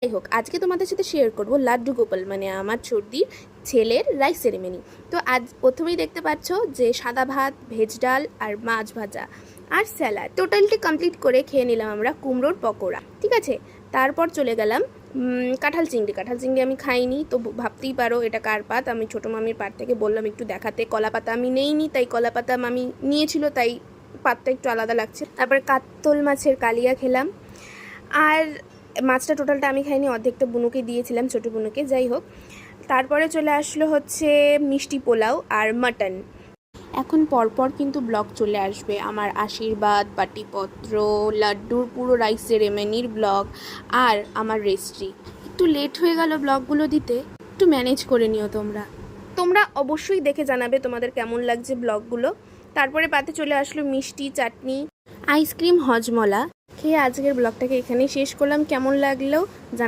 যাই হোক, আজকে তোমাদের সাথে শেয়ার করব লাড্ডু গোপাল মানে আমার ছোটদির ছেলের রাইস সেরেমনি। তো আজ প্রথমেই দেখতে পাচ্ছ যে সাদা ভাত, ভেজ ডাল আর মাছ ভাজা আর স্যালাড টোটালটি কমপ্লিট করে খেয়ে নিলাম আমরা কুমড়োর পকোড়া। ঠিক আছে, তারপর চলে গেলাম কাঁঠাল চিংড়ি আমি খাইনি, তো ভাবতেই পারো এটা কার পাত। আমি ছোটো মামির পাত থেকে বললাম একটু দেখাতে, কলা পাতা আমি নেইনি, তাই কলা পাতা মামি নিয়েছিল, তাই পাতটা একটু আলাদা লাগছে। তারপরে কাতল মাছের কালিয়া খেলাম, আর মাছটা টোটালটা আমি খাইনি, অর্ধেকটা বুনুকে দিয়েছিলাম, ছোটো বুনুকে। যাই হোক, তারপরে চলে আসলো হচ্ছে মিষ্টি পোলাও আর মাটন। এখন পরপর কিন্তু ব্লগ চলে আসবে আমার আশীর্বাদ, পাটিপত্র, লাড্ডুর পুরো রাইস সেরেমনির ব্লগ আর আমার রেস্ট্রি। একটু লেট হয়ে গেল ব্লগগুলো দিতে, একটু ম্যানেজ করে নিও তোমরা অবশ্যই দেখে জানাবে তোমাদের কেমন লাগছে ব্লগগুলো। তারপরে পাতে চলে আসলো মিষ্টি, চাটনি, আইসক্রিম, হজমলা। খেয়ে আজকের ব্লগটাকে এখানেই শেষ করলাম। কেমন লাগলো জানা।